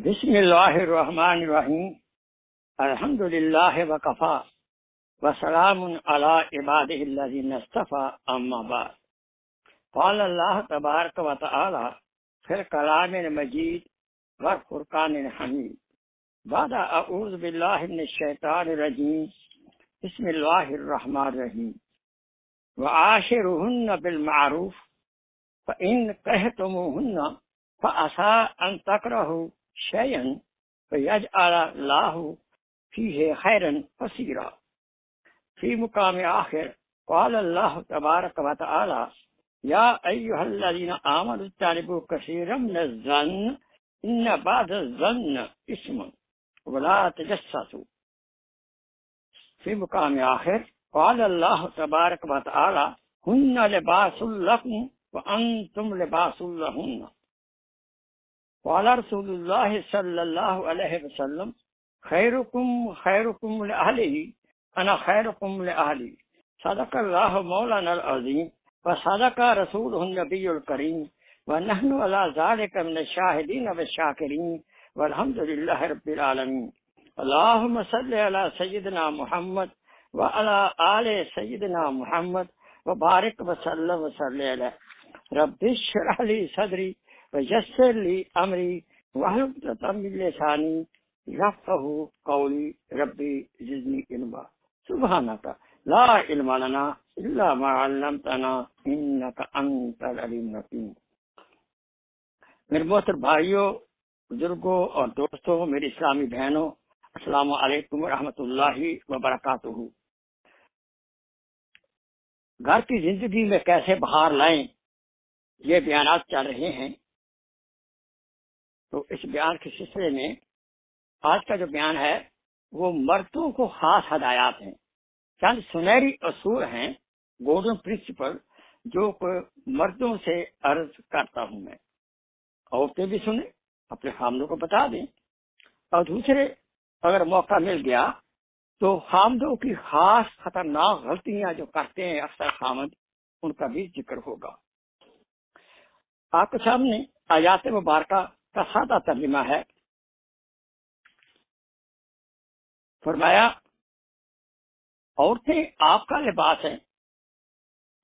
بسم اللہ الرحمن الرحیم الحمد للہ وکفا وسلام علی عبادہ الذین اصطفى اما بعد قال اللہ تبارک و تعالی فی الکلام المجید والفرقان الحمید بعد اعوذ باللہ من الشیطان الرجیم بسم اللہ الرحمن الرحیم وعاشرہن بالمعروف فإن كرهتموهن فعسى أن تكرهوا شيئا فيجعل الله فيه خيرا كثيرا. في مقام آخر قال الله تبارك وتعالى يا أيها الذين آمنوا اجتنبوا كثيرا من الظن إن بعض الظن إثم ولا تجسسوا. في مقام آخر قال الله تبارك وتعالى هن لباس لكم وأنتم لباس لهن. قال رسول الله صلى الله عليه وسلم خيركم خيركم لأهله أنا خيركم لأهلي. صدق الله مولانا العظيم وصدق رسوله النبي الكريم ونحن على ذلك من الشاهدين والشاكرين والحمد لله رب العالمين. اللهم صل على سيدنا محمد وعلى آل سيدنا محمد وبارك وسلم وصل عليه. رب اشرح لي صدري ويسر لي امري واحلل عقدة من لساني يفقهوا قولي. ربي زدني علما سبحانك لا علم لنا الا ما علمتنا انك انت العليم الحكيم. میرے محترم بھائیوں، بزرگوں اور دوستوں، میری اسلامی بہنوں، السلام علیکم ورحمۃ اللہ وبرکاتہ. گھر کی زندگی میں کیسے بہار لائیں، یہ بیانات چل رہے ہیں. تو اس بیان کے سلسلے میں آج کا جو بیان ہے وہ مردوں کو خاص ہدایات ہیں، چند سنہری اصول ہیں، گولڈن پرنسپل، جو مردوں سے عرض کرتا ہوں میں. عورتیں بھی سنیں، اپنے خامدوں کو بتا دیں، اور دوسرے اگر موقع مل گیا تو خامدوں کی خاص خطرناک غلطیاں جو کرتے ہیں اکثر خامد، ان کا بھی ذکر ہوگا. آپ کے سامنے آیات مبارکہ کا سادہ ترجمہ ہے. فرمایا عورتیں آپ کا لباس ہیں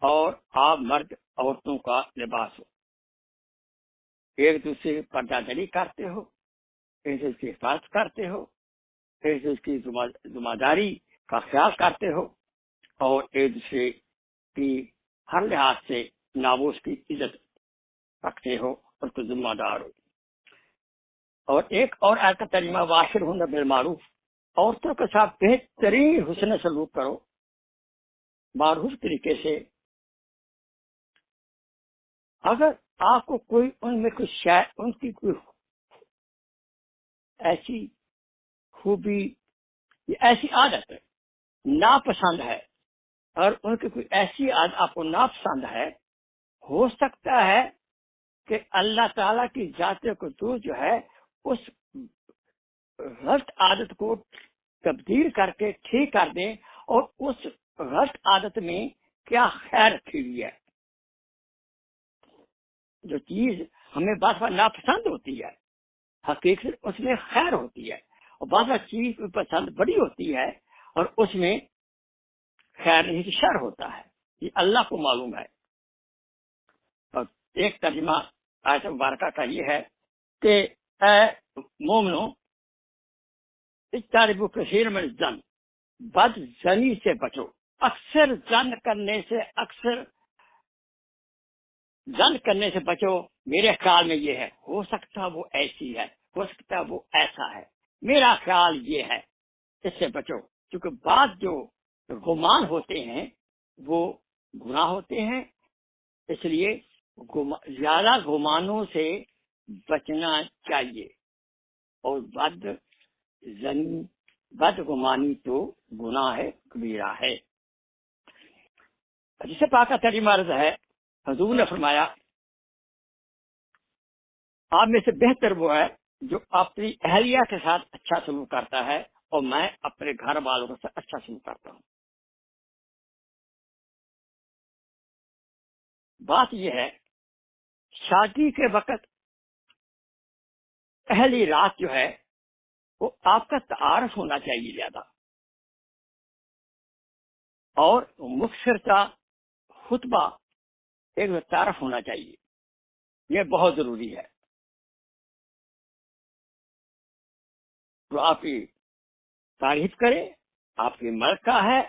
اور آپ مرد عورتوں کا لباس ہو. ایک دوسرے کی پردہ داری کرتے ہو، ایک دوسرے کی حفاظت کرتے ہو، ایک دوسرے کی ذمہ داری کا خیال کرتے ہو، اور ایک دوسرے کی ہر لحاظ سے ناموس کی عزت رکھتے ہو اور کو ذمہ دار ہو. اور ایک اور آیت کا ترجمہ واشرہن بالمعروف، عورتوں کے ساتھ بہترین حسن سلوک کرو، معروف طریقے سے. اگر آپ کو کوئی ان میں کوئی ان کی کوئی ایسی خوبی یا ایسی عادت ناپسند ہے، اور ان کی کوئی ایسی عادت آپ کو ناپسند ہے، ہو سکتا ہے کہ اللہ تعالیٰ کی ذات قدوس جو ہے اس غلط عادت کو تبدیل کر کے ٹھیک کر دیں، اور اس غلط عادت میں کیا خیر رکھی ہوئی ہے. جو چیز ہمیں بعض بار ناپسند ہوتی ہے، حقیقت اس میں خیر ہوتی ہے، اور بعض بار چیز پسند بڑی ہوتی ہے اور اس میں خیر نہیں شر ہوتا ہے. یہ اللہ کو معلوم ہے. اور ایک ترجمہ آیت مبارکہ کا یہ ہے کہ اے مومنو اجتنبوا کثیر من الظن، بد زنی سے بچو. اکثر زن کرنے سے بچو. میرے خیال میں یہ ہے، ہو سکتا وہ ایسی ہے، ہو سکتا وہ ایسا ہے، میرا خیال یہ ہے، اس سے بچو. کیونکہ بعض جو گمان ہوتے ہیں وہ گناہ ہوتے ہیں، اس لیے زیادہ گمانوں سے بچنا چاہیے. اور بد گمانی تو گناہ ہے، کبیرہ ہے. جسے پاک کا ترجمہ عرض ہے، حضور نے فرمایا آپ میں سے بہتر وہ ہے جو اپنی اہلیہ کے ساتھ اچھا سلوک کرتا ہے، اور میں اپنے گھر والوں کے ساتھ اچھا سلوک کرتا ہوں. بات یہ ہے، شادی کے وقت پہلی رات جو ہے وہ آپ کا تعارف ہونا چاہیے زیادہ، اور مختصر کا خطبہ ایک تعارف ہونا چاہیے، یہ بہت ضروری ہے۔ تو آپ کی تعریف کرے، آپ کی ملکہ ہے،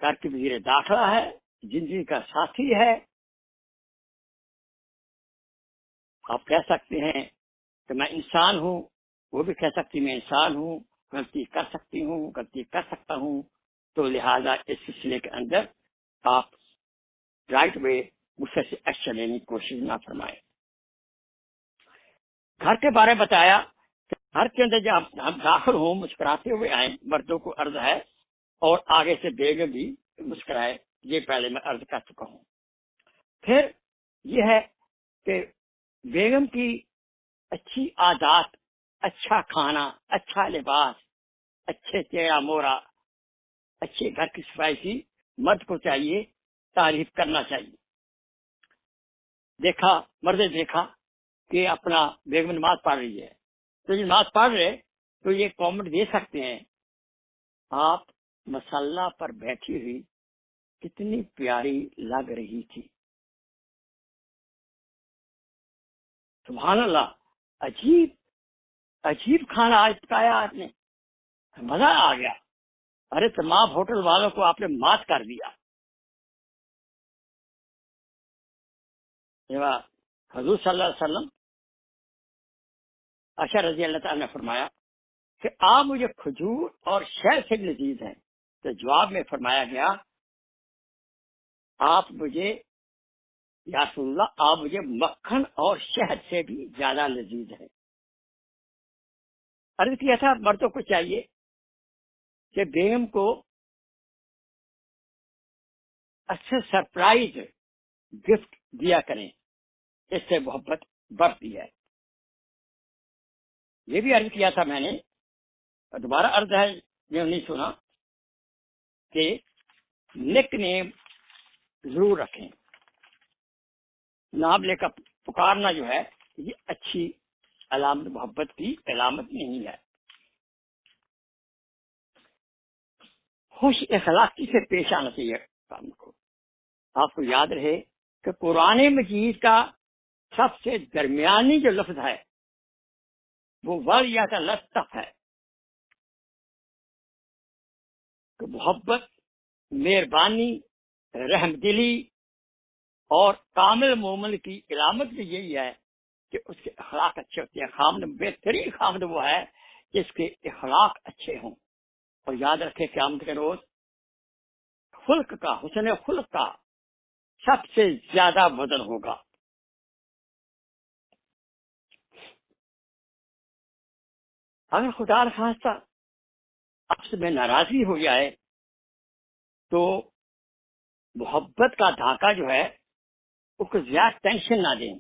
گھر کی وزیر داخلہ ہے، زندگی کا ساتھی ہے، آپ کہہ سکتے ہیں کہ میں انسان ہوں، وہ بھی کہہ سکتی میں انسان ہوں، غلطی کر سکتی ہوں، غلطی کر سکتا ہوں، تو لہذا اس سلسلے کے اندر آپ رائٹ وے مسلسل ایکشن لینے کی کوشش نہ فرمائیں۔ گھر کے بارے میں بتایا کہ گھر کے اندر جب ہم داخل ہوں مسکراتے ہوئے آئیں، مردوں کو عرض ہے، اور آگے سے بیگم بھی مسکرائے، یہ پہلے میں عرض کر چکا ہوں۔ پھر یہ ہے کہ بیگم کی اچھی عادات، اچھا کھانا، اچھا لباس، اچھے چہرہ مورا، اچھے گھر کی صفائی کی مرد کو چاہیے تعریف کرنا چاہیے۔ مرد دیکھا کہ اپنا بیگم نماز پڑھ رہی ہے، تو یہ نماز پڑھ رہے تو یہ کامنٹ دے سکتے ہیں، آپ مصلی پر بیٹھی ہوئی کتنی پیاری لگ رہی تھی، سبحان اللہ، عجیب کھانا آج پکایا آپ نے، مزہ آ گیا، ارے تمام ہوٹل والوں کو آپ نے مات کر دیا۔ حضور صلی اللہ علیہ وسلم عائشہ رضی اللہ تعالیٰ نے فرمایا کہ آپ مجھے کھجور اور شہد سے لذیذ ہیں، تو جواب میں فرمایا گیا آپ مجھے یا رسول اللہ آپ مجھے مکھن اور شہد سے بھی زیادہ لذیذ ہیں۔ عرض کیا تھا مردوں کو چاہیے کہ بیگم کو اچھے سرپرائز گفٹ دیا کریں، اس سے محبت بڑھتی ہے۔ یہ بھی عرض کیا تھا میں نے، دوبارہ عرض ہے جو نہیں سنا، کہ نک نیم ضرور رکھیں، نام لے کر پکارنا جو ہے یہ اچھی علامت، محبت کی علامت نہیں ہے۔ خوش اخلاقی سے پیش آنا چاہیے کام کو۔ آپ کو یاد رہے کہ قرآن مجید کا سب سے درمیانی جو لفظ ہے وہ وَلْيَتَلَطَّفْ کا لطف ہے، کہ محبت، مہربانی، رحم دلی اور کامل مومن کی علامت بھی یہی ہے کہ اس کے اخلاق اچھے ہوتے ہیں۔ خامد، بہترین خامد وہ ہے جس کے اخلاق اچھے ہوں۔ اور یاد رکھے قیامت کے روز خلق کا، حسن خلق کا سب سے زیادہ وزن ہوگا۔ اگر خدا نخواستہ آپ سے میں ناراضی ہو جائے تو محبت کا دھاکہ جو ہے اس کو زیادہ ٹینشن نہ دیں،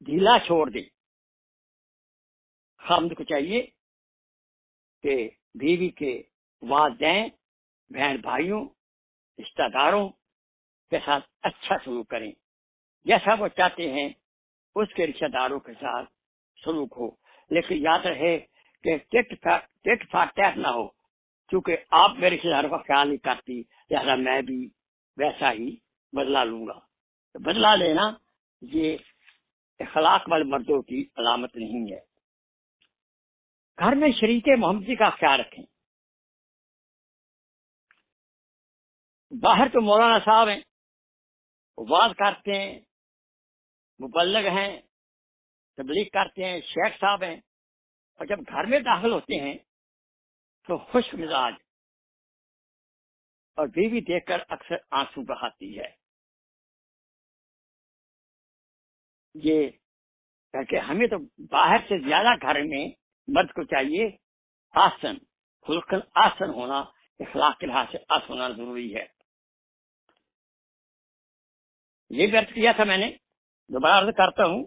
ڈھیلا چھوڑ دیں۔ خامد کو چاہیے کہ بیوی کے والدین، بہن بھائیوں، رشتہ داروں کے ساتھ اچھا سلوک کریں، جیسا وہ چاہتے ہیں اس کے رشتہ داروں کے ساتھ سلوک ہو، لیکن یاد رہے کہ ٹٹ فار ٹیٹ نہ ہو، کیونکہ آپ میرے رشتہ داروں کا خیال نہیں کرتی، لہٰذا میں بھی ویسا ہی بدلا لوں گا۔ بدلا لینا یہ اخلاق والے مردوں کی علامت نہیں ہے۔ گھر میں شریک محمدی کا خیال رکھیں۔ باہر تو مولانا صاحب ہیں، واز کرتے ہیں، مبلغ ہیں، تبلیغ کرتے ہیں، شیخ صاحب ہیں، اور جب گھر میں داخل ہوتے ہیں تو خوش مزاج، اور بیوی دیکھ کر اکثر آنسو بہاتی ہے۔ یہ کہ ہمیں تو باہر سے زیادہ گھر میں مرد کو چاہیے آسن، خلقاً آسن ہونا، اخلاق کے لحاظ سے آسن ہونا ضروری ہے۔ یہ بھی عرض کیا تھا میں نے، دوبارہ عرض کرتا ہوں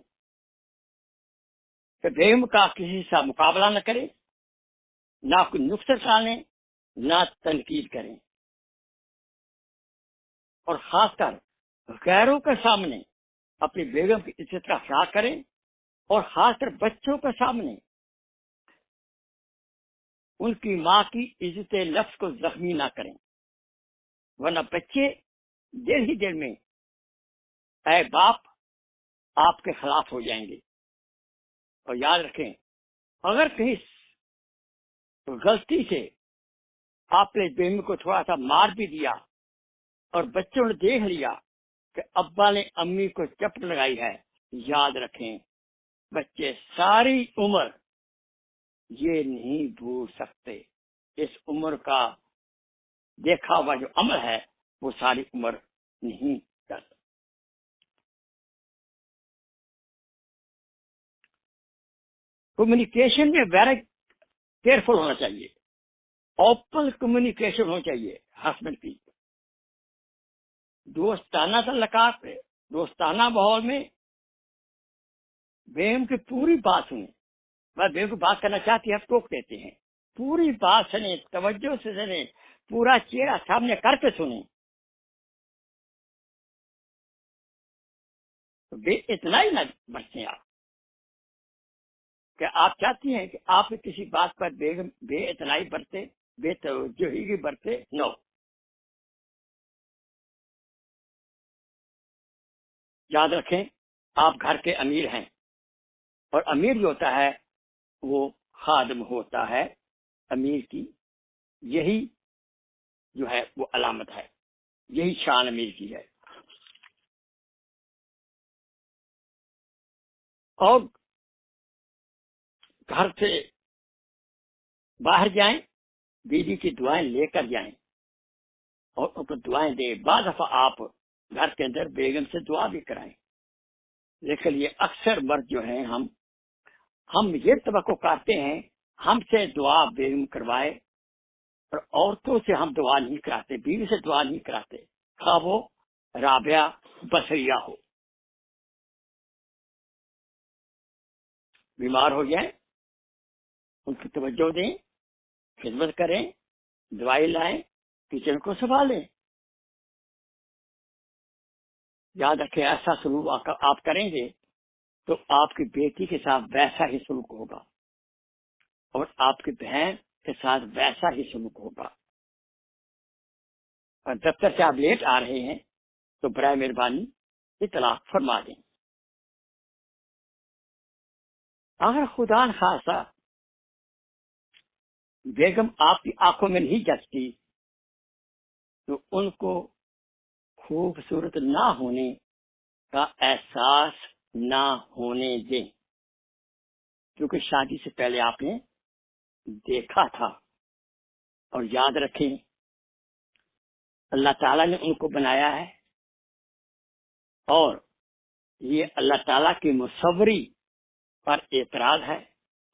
کہ بیگم کا کسی سے مقابلہ نہ کرے، نہ کوئی نقص ڈالیں، نہ تنقید کریں، اور خاص کر غیروں کے سامنے اپنی بیگم کی عزت کا خیال کریں اور خاص کر بچوں کے سامنے ان کی ماں کی عزت نفس کو زخمی نہ کریں، ورنہ بچے دیر ہی دیر میں اے باپ آپ کے خلاف ہو جائیں گے۔ اور یاد رکھیں، اگر کہیں غلطی سے آپ نے بیوی کو تھوڑا سا مار بھی دیا اور بچوں نے دیکھ لیا کہ ابا نے امی کو چپٹ لگائی ہے، یاد رکھیں بچے ساری عمر یہ نہیں بھول سکتے، اس عمر کا دیکھا ہوا جو عمل ہے وہ ساری عمر نہیں کرتا۔ کمیونیکیشن میں ویری کیئرفل ہونا چاہیے، اوپن کمیونیکیشن ہونا چاہیے ہسبینڈ کی، دوستانہ تعلقات میں، دوستانہ ماحول میں بیگم کی پوری بات سنیں۔ بس بیگم کو بات کرنا چاہتی ہے آپ ٹوک دیتے ہیں، پوری بات سنیں، توجہ سے سنیں، پورا چہرہ سامنے کر کے سنیں۔ تو بے اتنا ہی نہ برتیں آپ کہ آپ چاہتی ہیں کہ آپ کسی بات پر بیگم بے اتنائی برتے، بے توجہی برتے، نو۔ یاد رکھیں آپ گھر کے امیر ہیں، اور امیر جو ہوتا ہے وہ خادم ہوتا ہے، امیر کی یہی جو ہے وہ علامت ہے، یہی شان امیر کی ہے۔ اور گھر سے باہر جائیں، بیوی کی دعائیں لے کر جائیں اور ان کو دعائیں دیں۔ بعض دفعہ آپ گھر کے اندر بیگم سے دعا بھی کرائیں، لیکن یہ اکثر مرد جو ہیں ہم یہ توقع کرتے ہیں ہم سے دعا بیگم کروائے، اور عورتوں سے ہم دعا نہیں کراتے، بیوی سے دعا نہیں کراتے، خواہ وہ رابعہ بصریہ ہو۔ بیمار ہو جائیں ان کی توجہ دیں، خدمت کریں، دوائی لائیں، کچن کو سنبھالیں۔ یاد رکھیں ایسا سلوک آپ کریں گے تو آپ کی بیٹی کے ساتھ ویسا ہی سلوک ہوگا، اور آپ کی بہن کے ساتھ ویسا ہی سلوک ہوگا۔ اور دفتر سے آپ لیٹ آ رہے ہیں تو برائے مہربانی اطلاع فرما دیں۔ اگر خدا نخواستہ بیگم آپ کی آنکھوں میں نہیں جچتی تو ان کو خوبصورت نہ ہونے کا احساس نہ ہونے دیں، کیونکہ شادی سے پہلے آپ نے دیکھا تھا۔ اور یاد رکھیں اللہ تعالیٰ نے ان کو بنایا ہے، اور یہ اللہ تعالیٰ کی مصوری پر اعتراض ہے،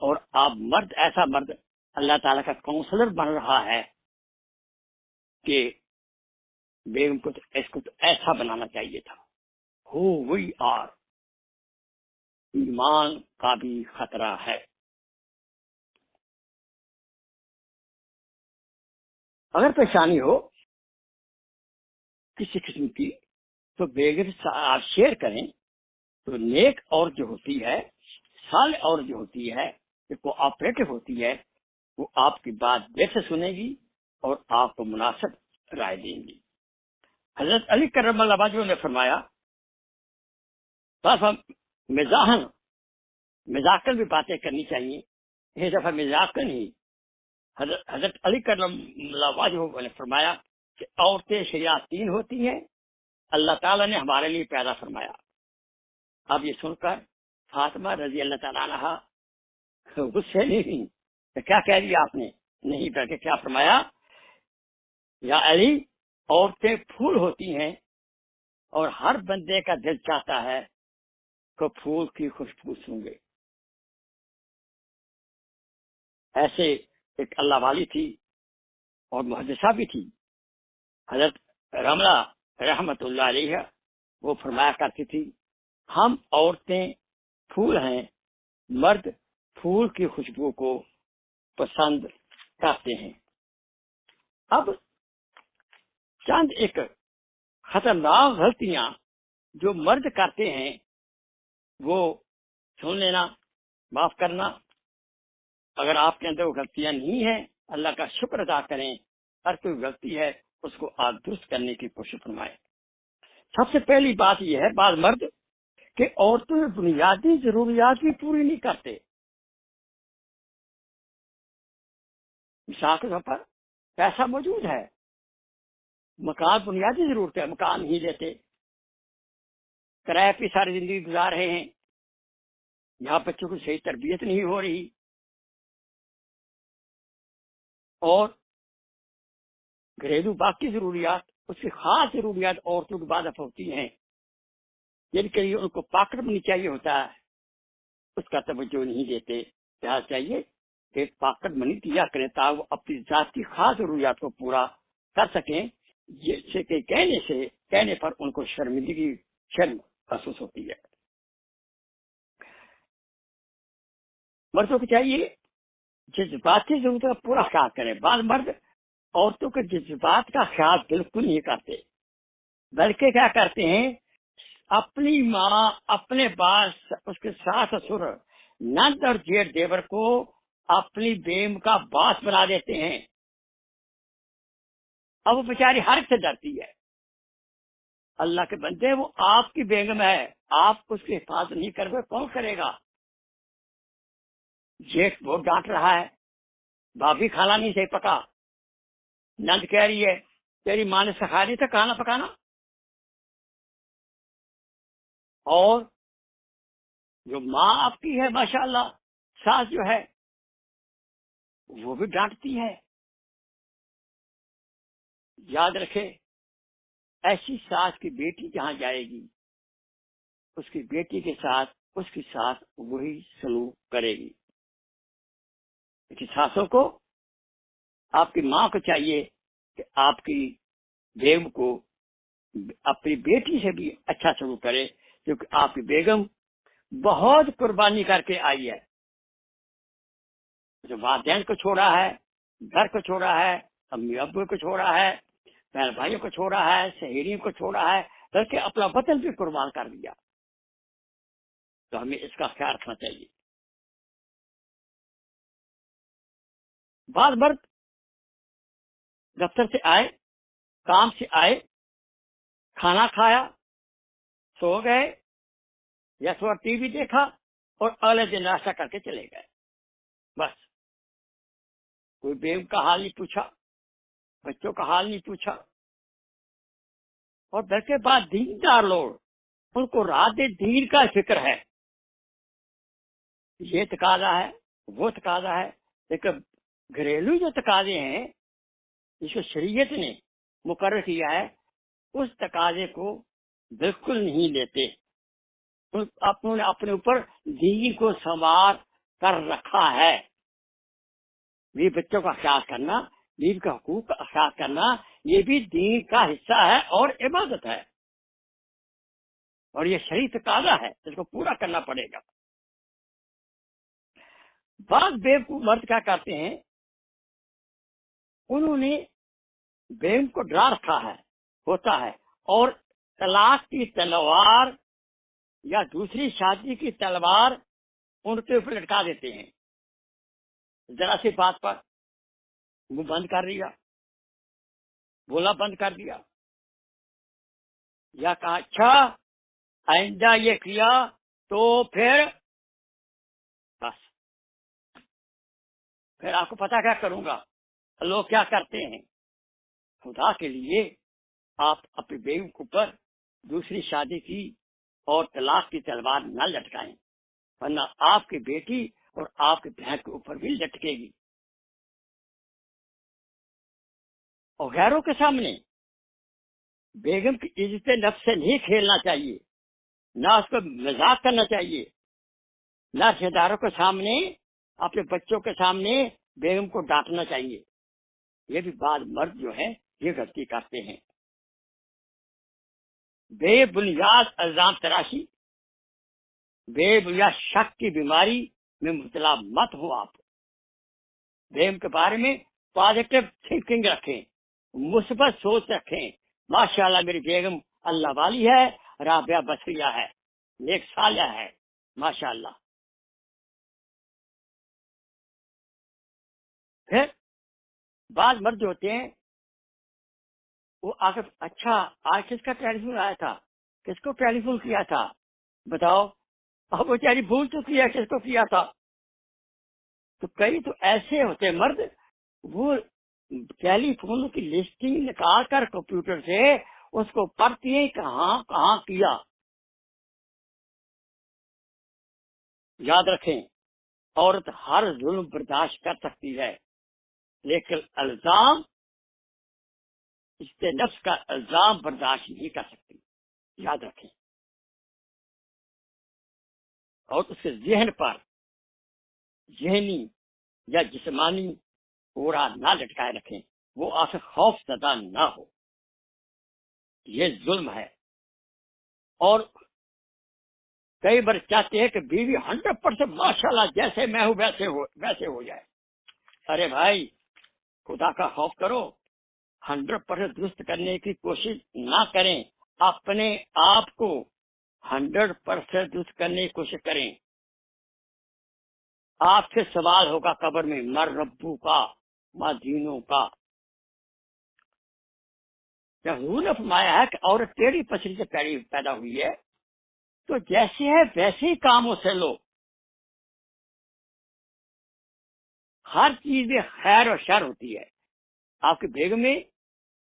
اور آپ مرد ایسا مرد اللہ تعالیٰ کا کونسلر بن رہا ہے کہ بیگم کو اس کو تو ایسا بنانا چاہیے تھا۔ ہو وی آر، ایمان کا بھی خطرہ ہے۔ اگر پریشانی ہو کسی قسم کی تو بیگم سے آپ شیئر کریں، تو نیک اور جو ہوتی ہے، صالح اور جو ہوتی ہے، جو کوآپریٹو ہوتی ہے، وہ آپ کی بات دیر سے سنے گی اور آپ کو مناسب رائے دیں گی۔ حضرت علی کرم اللہ وجہہ نے فرمایا بس ہم مزاحن بھی باتیں کرنی چاہیے، یہ دفعہ مزاق نہیں۔ حضرت علی کرم اللہ وجہہ نے فرمایا کہ عورتیں شیاطین ہوتی ہیں، اللہ تعالیٰ نے ہمارے لیے پیدا فرمایا۔ اب یہ سن کر فاطمہ رضی اللہ تعالیٰ عنہا غصے نہیں، تو کیا کہہ دیا آپ نے؟ نہیں، بلکہ کیا فرمایا، یا علی عورتیں پھول ہوتی ہیں اور ہر بندے کا دل چاہتا ہے کہ پھول کی خوشبو سونگے۔ ایسے ایک اللہ والی تھی اور محدثہ بھی تھی، حضرت رملہ رحمت اللہ علیہ، وہ فرمایا کرتی تھی ہم عورتیں پھول ہیں، مرد پھول کی خوشبو کو پسند کرتے ہیں۔ اب چند ایک خطرناک غلطیاں جو مرد کرتے ہیں وہ سن لینا، معاف کرنا، اگر آپ کے اندر وہ غلطیاں نہیں ہیں اللہ کا شکر ادا کریں، ہر کوئی غلطی ہے اس کو آپ درست کرنے کی کوشش فرمائیں۔ سب سے پہلی بات یہ ہے بعض مرد کہ عورتوں میں بنیادی ضروریات بھی پوری نہیں کرتے۔ مثال کے طور پر پیسہ موجود ہے، مکان بنیادی ضرورت ہے، مکان نہیں لیتے، کرایہ پہ ساری زندگی گزار رہے ہیں، یہاں بچوں کی صحیح تربیت نہیں ہو رہی، اور گھریلو باقی ضروریات، اس کی خاص ضروریات عورتوں کی بعد ہوتی ہیں، جن کے لیے ان کو پاکٹ منی چاہیے ہوتا ہے، اس کا توجہ نہیں دیتے۔ کیا چاہیے کہ پاکٹ منی دیا کریں تاکہ وہ اپنی ذات کی خاص ضروریات کو پورا کر سکیں، جس کہ کہنے پر ان کو شرم محسوس ہوتی ہے۔ مردوں کو چاہیے جذباتی ضرورت کا پورا خیال کریں۔ بعض مرد عورتوں کے جذبات کا خیال بالکل نہیں کرتے، بلکہ کیا کرتے ہیں، اپنی ماں، اپنے باس، اس کے ساس سسر، نند اور جیٹ دیور کو اپنی بیگم کا باس بنا دیتے ہیں۔ اب وہ بیچاری ہر ایک سے ڈرتی ہے۔ اللہ کے بندے، وہ آپ کی بیگم ہے، آپ اس کی حفاظت نہیں کرو کون کرے گا؟ جیٹ بہت ڈانٹ رہا ہے، بھابھی کھانا نہیں صحیح پکا، نند کہہ رہی ہے تیری ماں نے سکھا نہیں تھا کھانا پکانا، اور جو ماں آپ کی ہے ماشاءاللہ، ساس جو ہے وہ بھی ڈانٹتی ہے۔ یاد رکھے، ایسی ساس کی بیٹی جہاں جائے گی اس کی بیٹی کے ساتھ اس کی ساس وہی سلوک کرے گی۔ لیکن ساسوں کو، آپ کی ماں کو چاہیے کہ آپ کی بیگم کو اپنی بیٹی سے بھی اچھا سلوک کرے، کیونکہ آپ کی بیگم بہت قربانی کر کے آئی ہے، جو والدین کو چھوڑا ہے، گھر کو چھوڑا ہے، امی ابو کو چھوڑا ہے، بہن بھائیوں کو چھوڑا ہے، سہیلیوں کو چھوڑا ہے، بلکہ اپنا وطن بھی قربان کر دیا۔ تو ہمیں اس کا خیال رکھنا چاہیے۔ بعض مرد دفتر سے آئے، کام سے آئے، کھانا کھایا، سو گئے، یا تھوڑا ٹی وی دیکھا اور اگلے دن ناشتہ کر کے چلے گئے، بس کوئی بیگم کا حال نہیں پوچھا، بچوں کا حال نہیں پوچھا، اور بلکہ بعد دیندار لوگ، ان کو رات دین کا فکر ہے، یہ تقاضا ہے وہ تقاضا ہے، لیکن گھریلو جو تقاضے ہیں جس کو شریعت نے مقرر کیا ہے اس تقاضے کو بالکل نہیں لیتے۔ انہوں نے اپنے اوپر دین کو سنوار کر رکھا ہے۔ یہ بچوں کا خیال کرنا، دین کا حقوق کا خیال کرنا، یہ بھی دین کا حصہ ہے اور عبادت ہے، اور یہ شرعی تقاضا ہے، اس کو پورا کرنا پڑے گا۔ بعض بیوقوف مرد کیا کرتے ہیں، انہوں نے بیگم کو ڈرا رکھا ہے ہوتا ہے، اور طلاق کی تلوار یا دوسری شادی کی تلوار ان کے اوپر لٹکا دیتے ہیں۔ ذرا سی بات پر منہ بند کر دیا، بولا بند کر دیا، یا کہا اچھا آئندہ یہ کیا تو پھر بس، پھر آپ کو پتا کیا کروں گا۔ لوگ کیا کرتے ہیں، خدا کے لیے آپ اپنی بیوی کے اوپر دوسری شادی کی اور طلاق کی تلوار نہ لٹکائیں، ورنہ آپ کی بیٹی اور آپ کے بہن کے اوپر بھی لٹکے گی۔ اور غیروں کے سامنے بیگم کی عزت نفس سے نہیں کھیلنا چاہیے، نہ اس کو مذاق کرنا چاہیے، نہ رشتہ داروں کے سامنے، اپنے بچوں کے سامنے بیگم کو ڈانٹنا چاہیے۔ یہ بھی بعض مرد جو ہے یہ غلطی کرتے ہیں۔ بے بنیاد الزام تراشی، بے بنیاد شک کی بیماری میں مبتلا مت ہو۔ آپ بیگم کے بارے میں پازیٹو تھنکنگ رکھیں، مثبت سوچ رکھیں۔ ماشاءاللہ میری بیگم اللہ والی ہے، رابعہ بصریہ ہے، نیک صالحہ ہے، ماشاء اللہ. پھر بعض مرد جو ہوتے ہیں وہ آ کر اچھا آج کس کا ٹیلی فون آیا تھا، کس کو ٹیلی فون کیا تھا بتاؤ، اب وہ چاری بھول چکی ہے کس کو کیا تھا. تو کئی تو ایسے ہوتے مرد وہ ٹیلی فون کی لسٹنگ نکال کر کمپیوٹر سے اس کو پڑھتی ہیں کہاں کہاں کیا. یاد رکھیں عورت ہر ظلم برداشت کر سکتی ہے لیکن الزام، اس سے نفس کا الزام برداشت نہیں کر سکتی. یاد رکھیں. اور اس کے ذہن پر ذہنی یا جسمانی پورا نہ لٹکائے رکھیں، وہ آپ سے خوف زدہ نہ ہو. یہ ظلم ہے. اور کئی بار چاہتے ہیں کہ بیوی 100% ماشاءاللہ جیسے میں ہوں ویسے ہو جائے. ارے بھائی خدا کا خوف کرو، 100% درست کرنے کی کوشش نہ کریں، اپنے آپ کو 100% درست کرنے کی کوشش کریں. آپ سے سوال ہوگا قبر میں، مر ربو کا ما دینوں کا. حضور نے فرمایا ہے کہ عورت ٹیڑھی پسلی سے پیدا ہوئی ہے تو جیسے ہے ویسے ہی کام اسے لو. ہر چیز میں خیر اور شر ہوتی ہے. آپ کے بیگم میں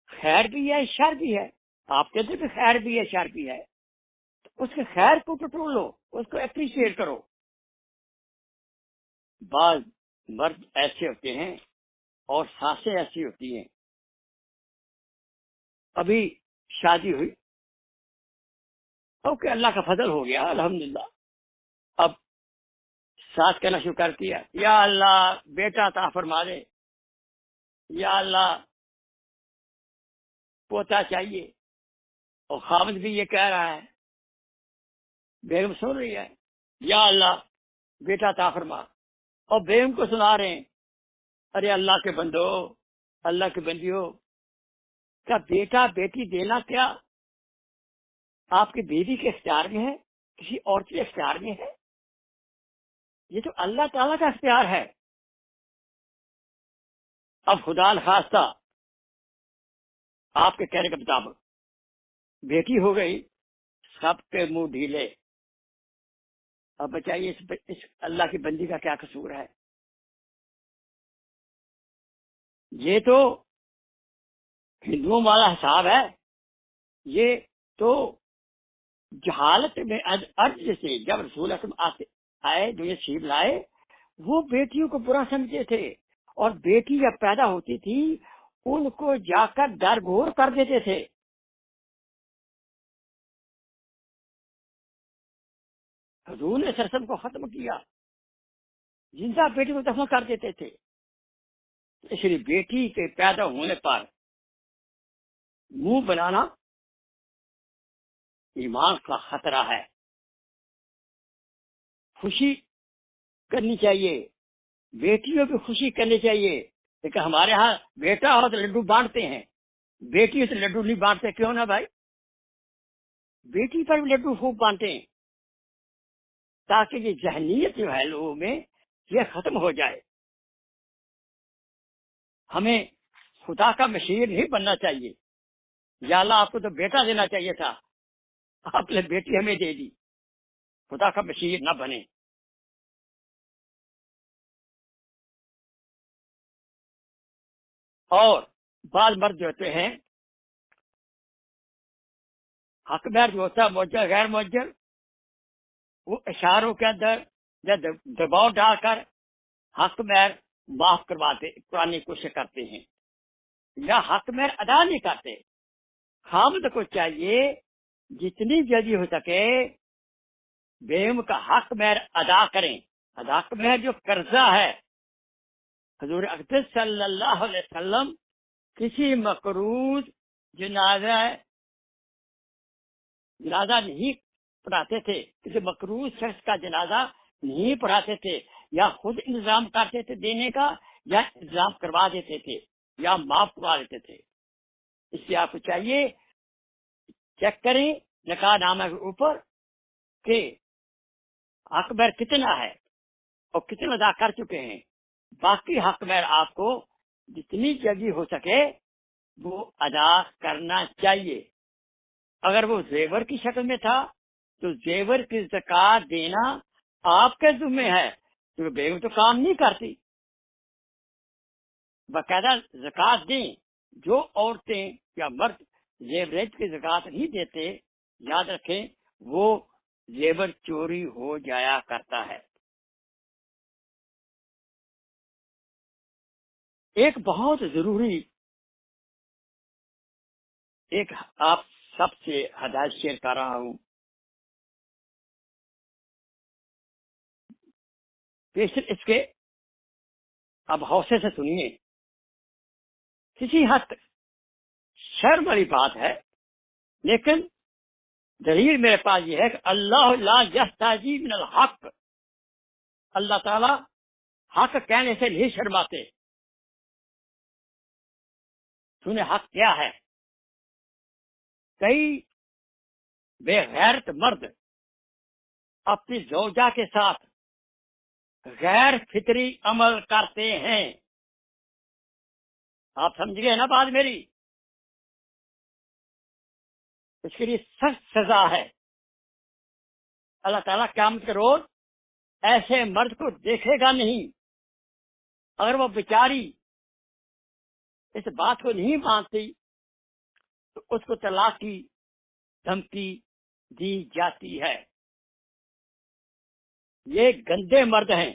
خیر بھی ہے شر بھی ہے، آپ کے اندر بھی خیر بھی ہے شر بھی ہے. اس کے خیر کو ٹٹول لو، اس کو اپریشیٹ کرو. بعض مرد ایسے ہوتے ہیں اور ساسیں ایسی ہوتی ہیں. ابھی شادی ہوئی، اوکے اللہ کا فضل ہو گیا الحمدللہ. اب ساتھ کہنا شروع کر دیا یا اللہ بیٹا عطا فرما دے، یا اللہ پوتا چاہیے. اور خامد بھی یہ کہہ رہا ہے، بیگم سن رہی ہے یا اللہ بیٹا عطا فرما، اور بیگم کو سنا رہے ہیں ارے اللہ کے بندو، اللہ کے بندیو، کیا بیٹا بیٹی دینا کیا آپ کی بیوی کے اختیار میں ہے، کسی اور کے اختیار میں ہے؟ یہ تو اللہ تعالیٰ کا اختیار ہے. اب خدا نخواستہ آپ کے کہنے کے مطابق بیٹی ہو گئی، سب کے منہ ڈھیلے. اب بتائیے اس اللہ کی بندی کا کیا قصور ہے؟ یہ تو ہندوؤں والا حساب ہے. یہ تو جہالت میں عرض سے جب رسول اکرم آئے جو یہ شیب لائے، وہ بیٹیوں کو برا سمجھتے تھے، اور بیٹی جب پیدا ہوتی تھی ان کو جا کر درگور کر دیتے تھے. حضور نے سرسم کو ختم کیا، زندہ بیٹی کو دفن کر دیتے تھے. اس لیے بیٹی کے پیدا ہونے پر منہ بنانا ایمان کا خطرہ ہے. خوشی کرنی چاہیے، بیٹیوں کی خوشی کرنی چاہیے. لیکن ہمارے ہاں بیٹا ہو تو لڈو بانٹتے ہیں، بیٹی ہو تو لڈو نہیں بانٹتے. کیوں نہ بھائی؟ بیٹی پر بھی لڈو خوب بانٹتے ہیں تاکہ یہ ذہنیت جو ہے لوگوں میں یہ ختم ہو جائے. ہمیں خدا کا مشیر نہیں بننا چاہیے. یا اللہ آپ کو تو بیٹا دینا چاہیے تھا، آپ نے بیٹی ہمیں دے دی. خدا کا مشیر نہ بنے. اور بعض مرد جو ہوتے ہیں حق مہر جو ہوتا ہے موجر غیر موجر، وہ اشاروں کے اندر یا دباؤ ڈال کر حق مہر معاف کروانے کی کوشش کرتے ہیں، یا حق مہر ادا نہیں کرتے. خامد کو چاہیے جتنی جلدی ہو سکے بیگم کا حق مہر ادا کریں. حق مہر جو قرضہ ہے، حضور اقدس صلی اللہ علیہ وسلم کسی مقروض جنازہ نہیں پڑھاتے تھے، کسی مقروض شخص کا جنازہ نہیں پڑھاتے تھے، یا خود انتظام کرتے تھے دینے کا، یا انتظام کروا دیتے تھے، یا معاف کروا دیتے تھے. اس لیے آپ کو چاہیے چیک کریں نکاح نامہ کے اوپر کہ حق مہر کتنا ہے اور کتنا ادا کر چکے ہیں. باقی حق مہر آپ کو جتنی جلدی ہو سکے وہ ادا کرنا چاہیے. اگر وہ زیور کی شکل میں تھا تو زیور کی زکوٰۃ دینا آپ کے ذمہ ہے، کیونکہ بیگم تو کام نہیں کرتی. باقاعدہ زکوٰۃ دیں. جو عورتیں یا مرد زیورات کی زکوٰۃ نہیں دیتے، یاد رکھیں وہ زیور چوری ہو جایا کرتا ہے. ایک بہت ضروری ایک آپ سب سے ہدایت شیئر کر رہا ہوں. پیشن اس کے اب حوصلے سے سنیے. کسی حد تک شرم والی بات ہے، لیکن دلیل میرے پاس یہ ہے کہ اللہ لا یستحیی من الحق، اللہ تعالی حق کہنے سے نہیں شرماتے. سنیں حق کیا ہے. کئی بے غیرت مرد اپنی زوجہ کے ساتھ غیر فطری عمل کرتے ہیں. آپ سمجھ گئے نا بات میری. اس کے لیے سخت سزا ہے. اللہ تعالیٰ قیامت کے روز ایسے مرد کو دیکھے گا نہیں. اگر وہ بیچاری اس بات کو نہیں مانتی تو اس کو طلاق کی دھمکی دی جاتی ہے. یہ گندے مرد ہیں.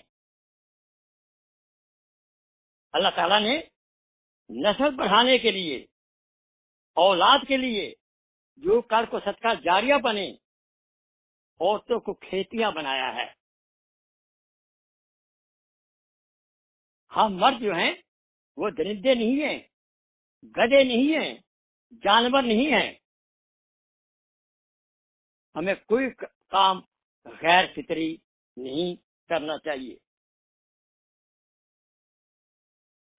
اللہ تعالیٰ نے نسل بڑھانے کے لیے، اولاد کے لیے جو کل کو صدقہ جاریہ بنے، عورتوں کو کھیتیاں بنایا ہے. ہم مرد جو ہیں وہ درندے نہیں ہیں، گدھے نہیں ہیں، جانور نہیں ہیں. ہمیں کوئی کام غیر فطری نہیں کرنا چاہیے.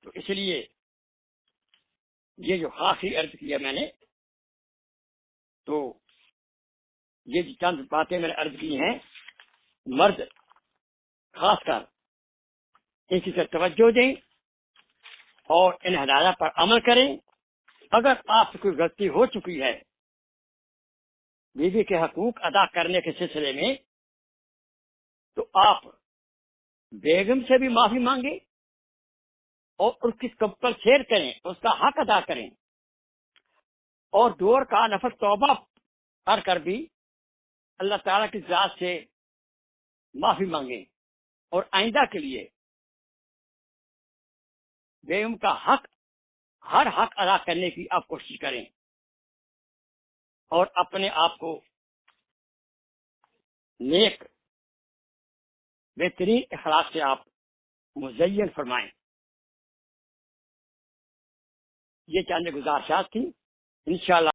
تو اس لیے یہ جو خاصی عرض کیا میں نے، تو یہ جو چند باتیں میں نے عرض کی ہیں، مرد خاص کر ان کی طرف توجہ دیں اور ان ہدایات پر عمل کریں. اگر آپ سے کوئی غلطی ہو چکی ہے بیوی کے حقوق ادا کرنے کے سلسلے میں، تو آپ بیگم سے بھی معافی مانگیں اور اس کی کمپل شیئر کریں، اس کا حق ادا کریں، اور دور کا نفس توبہ کر کر بھی اللہ تعالیٰ کی ذات سے معافی مانگیں، اور آئندہ کے لیے بیگم کا حق، ہر حق ادا کرنے کی آپ کوشش کریں، اور اپنے آپ کو نیک بہترین اخلاق سے آپ مزین فرمائیں. یہ چند گزارشات تھی. انشاءاللہ